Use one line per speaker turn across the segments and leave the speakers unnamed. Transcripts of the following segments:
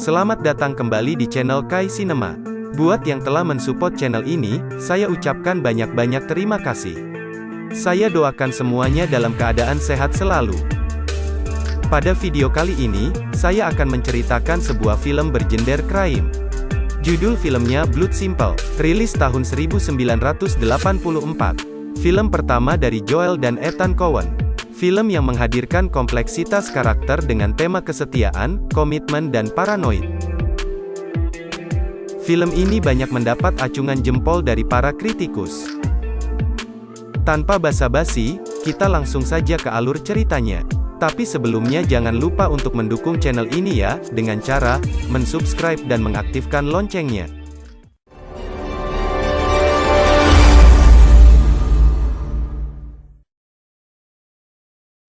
Selamat datang kembali di channel Kai Cinema. Buat yang telah mensupport channel ini, saya ucapkan banyak-banyak terima kasih. Saya doakan semuanya dalam keadaan sehat selalu. Pada video kali ini, saya akan menceritakan sebuah film bergenre crime. Judul filmnya Blood Simple, rilis tahun 1984. Film pertama dari Joel dan Ethan Coen. Film yang menghadirkan kompleksitas karakter dengan tema kesetiaan, komitmen dan paranoid. Film ini banyak mendapat acungan jempol dari para kritikus. Tanpa basa-basi, kita langsung saja ke alur ceritanya. Tapi sebelumnya jangan lupa untuk mendukung channel ini ya, dengan cara mensubscribe dan mengaktifkan loncengnya.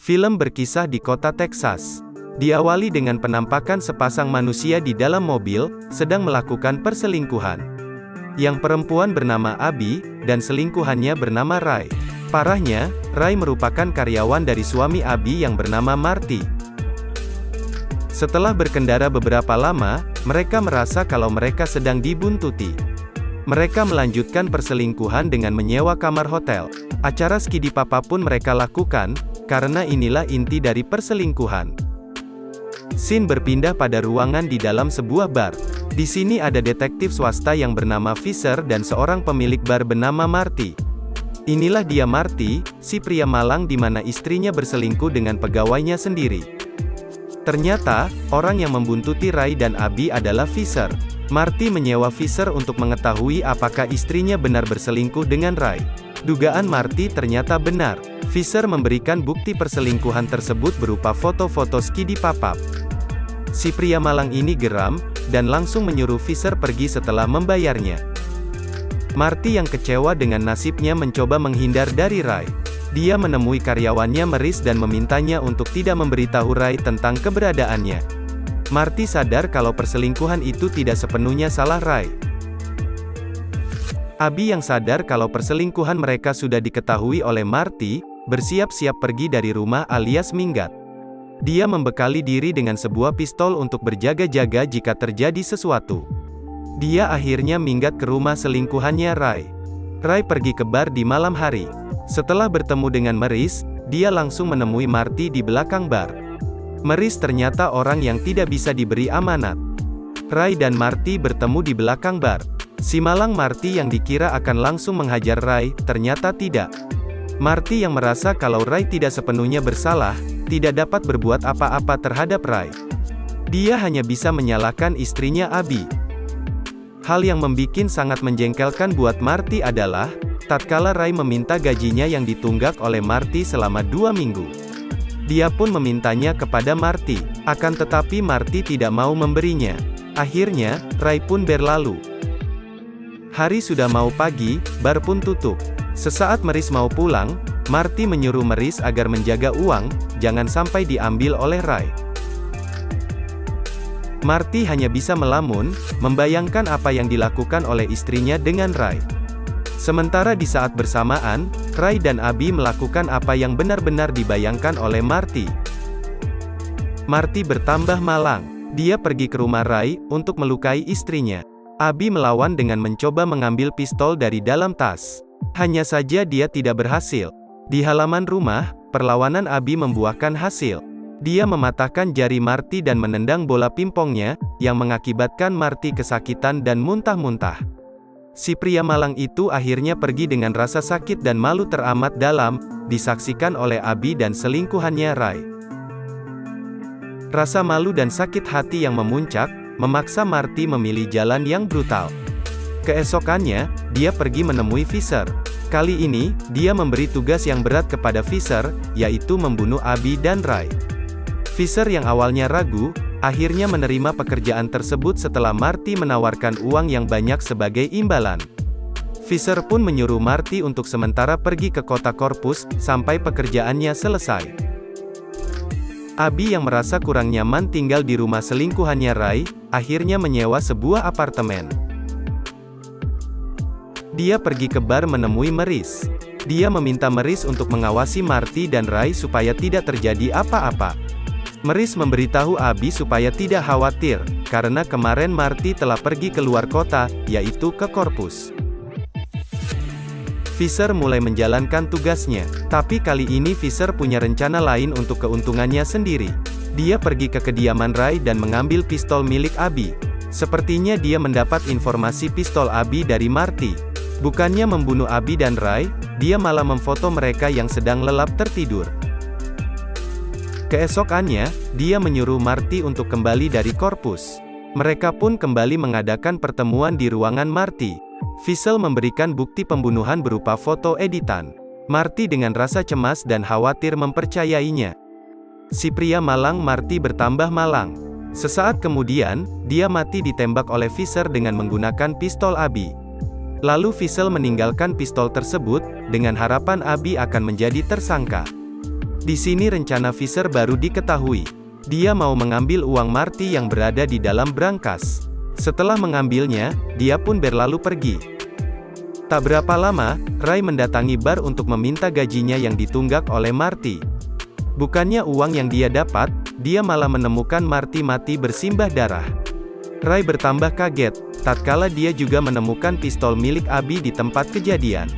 Film berkisah di kota Texas. Diawali dengan penampakan sepasang manusia di dalam mobil, sedang melakukan perselingkuhan. Yang perempuan bernama Abby, dan selingkuhannya bernama Ray. Parahnya, Ray merupakan karyawan dari suami Abby yang bernama Marty. Setelah berkendara beberapa lama, mereka merasa kalau mereka sedang dibuntuti. Mereka melanjutkan perselingkuhan dengan menyewa kamar hotel. Acara skidi papa pun mereka lakukan, karena inilah inti dari perselingkuhan. Scene berpindah pada ruangan di dalam sebuah bar. Di sini ada detektif swasta yang bernama Fisher dan seorang pemilik bar bernama Marty. Inilah dia Marty, si pria malang di mana istrinya berselingkuh dengan pegawainya sendiri. Ternyata, orang yang membuntuti Ray dan Abby adalah Fisher. Marty menyewa Fisher untuk mengetahui apakah istrinya benar berselingkuh dengan Ray. Dugaan Marty ternyata benar. Fisher memberikan bukti perselingkuhan tersebut berupa foto-foto skidi papap. Si pria malang ini geram, dan langsung menyuruh Fisher pergi setelah membayarnya. Marty yang kecewa dengan nasibnya mencoba menghindar dari Ray. Dia menemui karyawannya Maris dan memintanya untuk tidak memberitahu Ray tentang keberadaannya. Marty sadar kalau perselingkuhan itu tidak sepenuhnya salah Ray. Abby yang sadar kalau perselingkuhan mereka sudah diketahui oleh Marty, bersiap-siap pergi dari rumah alias minggat. Dia membekali diri dengan sebuah pistol untuk berjaga-jaga jika terjadi sesuatu. Dia akhirnya minggat ke rumah selingkuhannya Ray. Ray pergi ke bar di malam hari. Setelah bertemu dengan Maris, dia langsung menemui Marty di belakang bar. Maris ternyata orang yang tidak bisa diberi amanat. Ray dan Marty bertemu di belakang bar. Si malang Marty yang dikira akan langsung menghajar Ray, ternyata tidak. Marty yang merasa kalau Ray tidak sepenuhnya bersalah, tidak dapat berbuat apa-apa terhadap Ray. Dia hanya bisa menyalahkan istrinya Abby. Hal yang membuat sangat menjengkelkan buat Marty adalah, tatkala Ray meminta gajinya yang ditunggak oleh Marty selama 2 minggu. Dia pun memintanya kepada Marty, akan tetapi Marty tidak mau memberinya. Akhirnya, Ray pun berlalu. Hari sudah mau pagi, bar pun tutup. Sesaat Maris mau pulang, Marty menyuruh Maris agar menjaga uang, jangan sampai diambil oleh Ray. Marty hanya bisa melamun, membayangkan apa yang dilakukan oleh istrinya dengan Ray. Sementara di saat bersamaan, Ray dan Abby melakukan apa yang benar-benar dibayangkan oleh Marty. Marty bertambah malang. Dia pergi ke rumah Ray, untuk melukai istrinya. Abby melawan dengan mencoba mengambil pistol dari dalam tas. Hanya saja dia tidak berhasil. Di halaman rumah, perlawanan Abby membuahkan hasil. Dia mematahkan jari Marty dan menendang bola pingpongnya, yang mengakibatkan Marty kesakitan dan muntah-muntah. Si pria malang itu akhirnya pergi dengan rasa sakit dan malu teramat dalam, disaksikan oleh Abby dan selingkuhannya Ray. Rasa malu dan sakit hati yang memuncak, memaksa Marty memilih jalan yang brutal. Keesokannya, dia pergi menemui Fisher. Kali ini, dia memberi tugas yang berat kepada Fisher, yaitu membunuh Abby dan Ray. Fisher yang awalnya ragu, akhirnya menerima pekerjaan tersebut setelah Marty menawarkan uang yang banyak sebagai imbalan. Fisher pun menyuruh Marty untuk sementara pergi ke kota Corpus, sampai pekerjaannya selesai. Abby yang merasa kurang nyaman tinggal di rumah selingkuhannya Ray, akhirnya menyewa sebuah apartemen. Dia pergi ke bar menemui Maris. Dia meminta Maris untuk mengawasi Marty dan Ray supaya tidak terjadi apa-apa. Maris memberitahu Abby supaya tidak khawatir, karena kemarin Marty telah pergi keluar kota, yaitu ke Corpus. Fisher mulai menjalankan tugasnya, tapi kali ini Fisher punya rencana lain untuk keuntungannya sendiri. Dia pergi ke kediaman Ray dan mengambil pistol milik Abby. Sepertinya dia mendapat informasi pistol Abby dari Marty. Bukannya membunuh Abby dan Ray, dia malah memfoto mereka yang sedang lelap tertidur. Keesokannya, dia menyuruh Marty untuk kembali dari Corpus. Mereka pun kembali mengadakan pertemuan di ruangan Marty. Fisher memberikan bukti pembunuhan berupa foto editan. Marty dengan rasa cemas dan khawatir mempercayainya. Si pria malang Marty bertambah malang. Sesaat kemudian, dia mati ditembak oleh Fisher dengan menggunakan pistol Abby. Lalu Fisher meninggalkan pistol tersebut, dengan harapan Abby akan menjadi tersangka. Di sini rencana Fisher baru diketahui. Dia mau mengambil uang Marty yang berada di dalam brankas. Setelah mengambilnya, dia pun berlalu pergi. Tak berapa lama, Ray mendatangi bar untuk meminta gajinya yang ditunggak oleh Marty. Bukannya uang yang dia dapat, dia malah menemukan Marty mati bersimbah darah. Ray bertambah kaget, tatkala dia juga menemukan pistol milik Abby di tempat kejadian.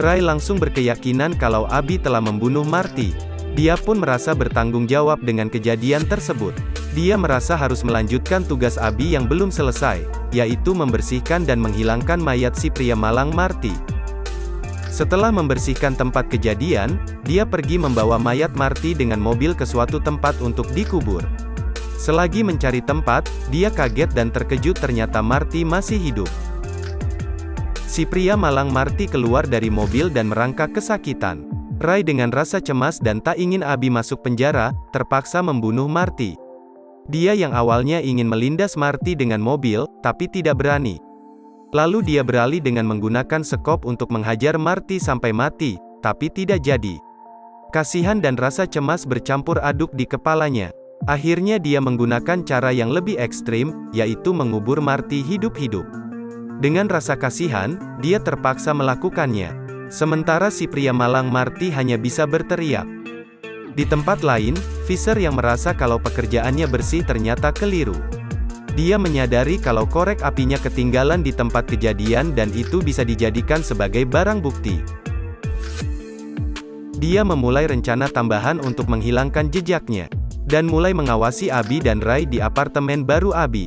Ray langsung berkeyakinan kalau Abby telah membunuh Marty. Dia pun merasa bertanggung jawab dengan kejadian tersebut. Dia merasa harus melanjutkan tugas Abby yang belum selesai, yaitu membersihkan dan menghilangkan mayat si pria malang Marty. Setelah membersihkan tempat kejadian, dia pergi membawa mayat Marty dengan mobil ke suatu tempat untuk dikubur. Selagi mencari tempat, dia kaget dan terkejut ternyata Marty masih hidup. Si pria malang Marty keluar dari mobil dan merangkak kesakitan. Ray dengan rasa cemas dan tak ingin Abby masuk penjara, terpaksa membunuh Marty. Dia yang awalnya ingin melindas Marty dengan mobil, tapi tidak berani. Lalu dia beralih dengan menggunakan sekop untuk menghajar Marty sampai mati, tapi tidak jadi. Kasihan dan rasa cemas bercampur aduk di kepalanya. Akhirnya dia menggunakan cara yang lebih ekstrim, yaitu mengubur Marty hidup-hidup. Dengan rasa kasihan, dia terpaksa melakukannya. Sementara si pria malang Marty hanya bisa berteriak. Di tempat lain, Fisher yang merasa kalau pekerjaannya bersih ternyata keliru. Dia menyadari kalau korek apinya ketinggalan di tempat kejadian dan itu bisa dijadikan sebagai barang bukti. Dia memulai rencana tambahan untuk menghilangkan jejaknya, dan mulai mengawasi Abby dan Ray di apartemen baru Abby.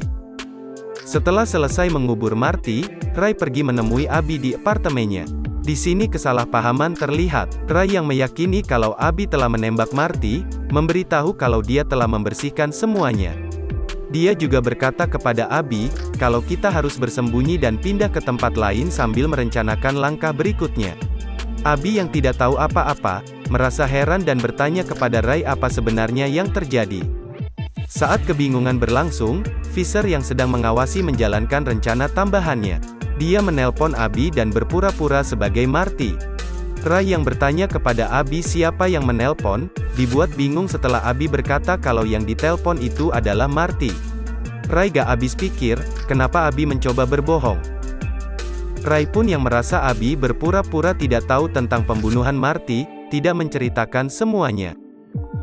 Setelah selesai mengubur Marty, Ray pergi menemui Abby di apartemennya. Di sini kesalahpahaman terlihat. Ray yang meyakini kalau Abby telah menembak Marty, memberitahu kalau dia telah membersihkan semuanya. Dia juga berkata kepada Abby, kalau kita harus bersembunyi dan pindah ke tempat lain sambil merencanakan langkah berikutnya. Abby yang tidak tahu apa-apa, merasa heran dan bertanya kepada Ray apa sebenarnya yang terjadi. Saat kebingungan berlangsung, Fisher yang sedang mengawasi menjalankan rencana tambahannya. Dia menelpon Abby dan berpura-pura sebagai Marty. Ray yang bertanya kepada Abby siapa yang menelpon, dibuat bingung setelah Abby berkata kalau yang ditelepon itu adalah Marty. Ray gak habis pikir, kenapa Abby mencoba berbohong. Ray pun yang merasa Abby berpura-pura tidak tahu tentang pembunuhan Marty, tidak menceritakan semuanya.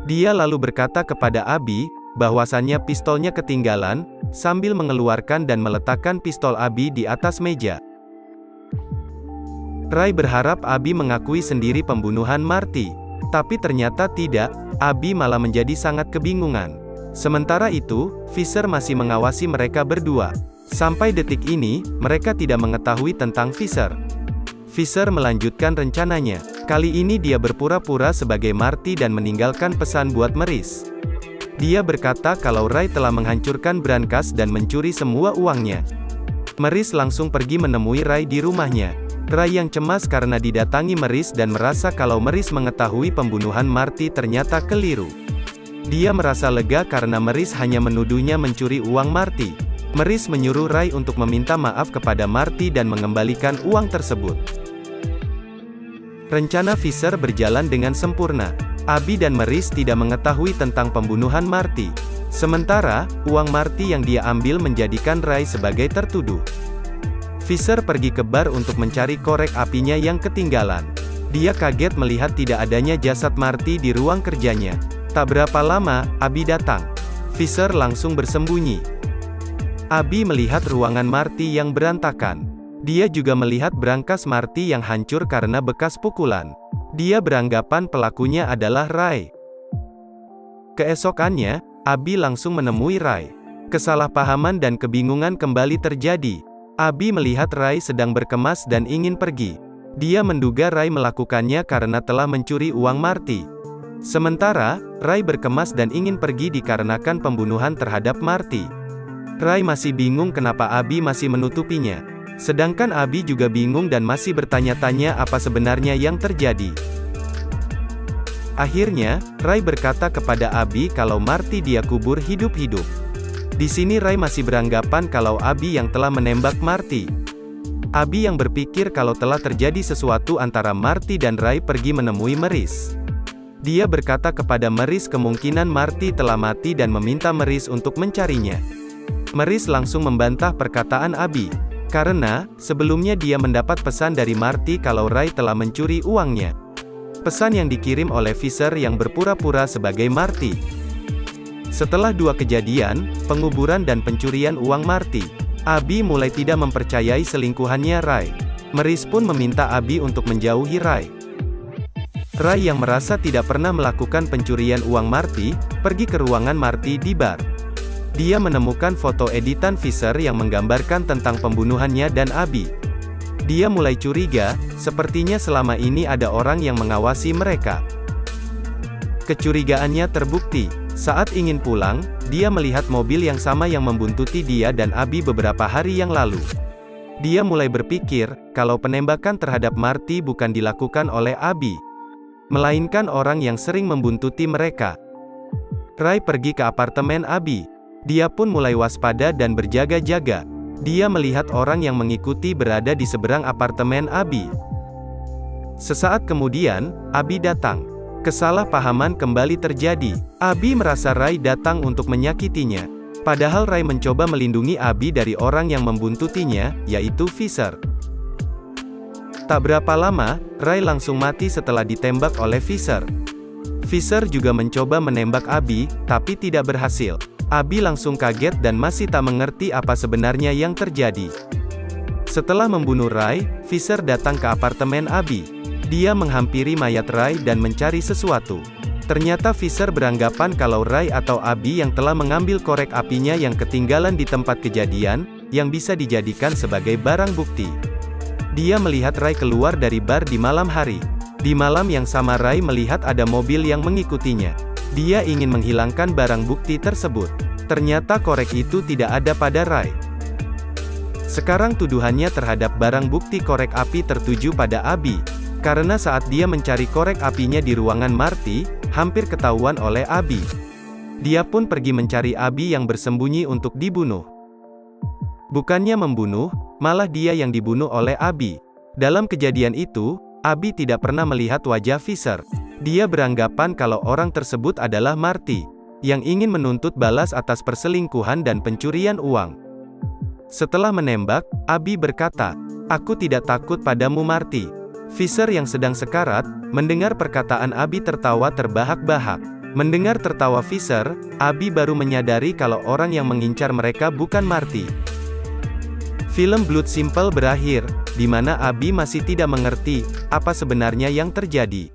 Dia lalu berkata kepada Abby, bahwasannya pistolnya ketinggalan, sambil mengeluarkan dan meletakkan pistol Abby di atas meja. Ray berharap Abby mengakui sendiri pembunuhan Marty. Tapi ternyata tidak, Abby malah menjadi sangat kebingungan. Sementara itu, Fisher masih mengawasi mereka berdua. Sampai detik ini, mereka tidak mengetahui tentang Fisher. Fisher melanjutkan rencananya. Kali ini dia berpura-pura sebagai Marty dan meninggalkan pesan buat Maurice. Dia berkata kalau Ray telah menghancurkan brankas dan mencuri semua uangnya. Maurice langsung pergi menemui Ray di rumahnya. Ray yang cemas karena didatangi Maurice dan merasa kalau Maurice mengetahui pembunuhan Marty ternyata keliru. Dia merasa lega karena Maurice hanya menuduhnya mencuri uang Marty. Maurice menyuruh Ray untuk meminta maaf kepada Marty dan mengembalikan uang tersebut. Rencana Fisher berjalan dengan sempurna. Abby dan Maurice tidak mengetahui tentang pembunuhan Marty. Sementara, uang Marty yang dia ambil menjadikan Ray sebagai tertuduh. Fisher pergi ke bar untuk mencari korek apinya yang ketinggalan. Dia kaget melihat tidak adanya jasad Marty di ruang kerjanya. Tak berapa lama, Abby datang. Fisher langsung bersembunyi. Abby melihat ruangan Marty yang berantakan. Dia juga melihat brankas Marty yang hancur karena bekas pukulan. Dia beranggapan pelakunya adalah Ray. Keesokannya, Abby langsung menemui Ray. Kesalahpahaman dan kebingungan kembali terjadi. Abby melihat Ray sedang berkemas dan ingin pergi. Dia menduga Ray melakukannya karena telah mencuri uang Marty. Sementara, Ray berkemas dan ingin pergi dikarenakan pembunuhan terhadap Marty. Ray masih bingung kenapa Abby masih menutupinya. Sedangkan Abby juga bingung dan masih bertanya-tanya apa sebenarnya yang terjadi. Akhirnya, Ray berkata kepada Abby kalau Marty dia kubur hidup-hidup. Di sini Ray masih beranggapan kalau Abby yang telah menembak Marty. Abby yang berpikir kalau telah terjadi sesuatu antara Marty dan Ray pergi menemui Maurice. Dia berkata kepada Maurice kemungkinan Marty telah mati dan meminta Maurice untuk mencarinya. Maurice langsung membantah perkataan Abby. Karena, sebelumnya dia mendapat pesan dari Marty kalau Ray telah mencuri uangnya. Pesan yang dikirim oleh Fisher yang berpura-pura sebagai Marty. Setelah dua kejadian, penguburan dan pencurian uang Marty, Abby mulai tidak mempercayai selingkuhannya Ray. Maurice pun meminta Abby untuk menjauhi Ray. Ray yang merasa tidak pernah melakukan pencurian uang Marty, pergi ke ruangan Marty di bar. Dia menemukan foto editan Fisher yang menggambarkan tentang pembunuhannya dan Abby. Dia mulai curiga, sepertinya selama ini ada orang yang mengawasi mereka. Kecurigaannya terbukti. Saat ingin pulang, dia melihat mobil yang sama yang membuntuti dia dan Abby beberapa hari yang lalu. Dia mulai berpikir, kalau penembakan terhadap Marty bukan dilakukan oleh Abby, melainkan orang yang sering membuntuti mereka. Ray pergi ke apartemen Abby. Dia pun mulai waspada dan berjaga-jaga. Dia melihat orang yang mengikuti berada di seberang apartemen Abby. Sesaat kemudian, Abby datang. Kesalahpahaman kembali terjadi. Abby merasa Ray datang untuk menyakitinya. Padahal Ray mencoba melindungi Abby dari orang yang membuntutinya, yaitu Fisher. Tak berapa lama, Ray langsung mati setelah ditembak oleh Fisher. Fisher juga mencoba menembak Abby, tapi tidak berhasil. Abby langsung kaget dan masih tak mengerti apa sebenarnya yang terjadi. Setelah membunuh Ray, Fisher datang ke apartemen Abby. Dia menghampiri mayat Ray dan mencari sesuatu. Ternyata Fisher beranggapan kalau Ray atau Abby yang telah mengambil korek apinya yang ketinggalan di tempat kejadian, yang bisa dijadikan sebagai barang bukti. Dia melihat Ray keluar dari bar di malam hari. Di malam yang sama Ray melihat ada mobil yang mengikutinya. Dia ingin menghilangkan barang bukti tersebut. Ternyata korek itu tidak ada pada Ray. Sekarang tuduhannya terhadap barang bukti korek api tertuju pada Abby. Karena saat dia mencari korek apinya di ruangan Marty, hampir ketahuan oleh Abby. Dia pun pergi mencari Abby yang bersembunyi untuk dibunuh. Bukannya membunuh, malah dia yang dibunuh oleh Abby. Dalam kejadian itu, Abby tidak pernah melihat wajah Fisher. Dia beranggapan kalau orang tersebut adalah Marty, yang ingin menuntut balas atas perselingkuhan dan pencurian uang. Setelah menembak, Abby berkata, "Aku tidak takut padamu Marty." Fisher yang sedang sekarat, mendengar perkataan Abby tertawa terbahak-bahak. Mendengar tertawa Fisher, Abby baru menyadari kalau orang yang mengincar mereka bukan Marty. Film Blood Simple berakhir, di mana Abby masih tidak mengerti apa sebenarnya yang terjadi.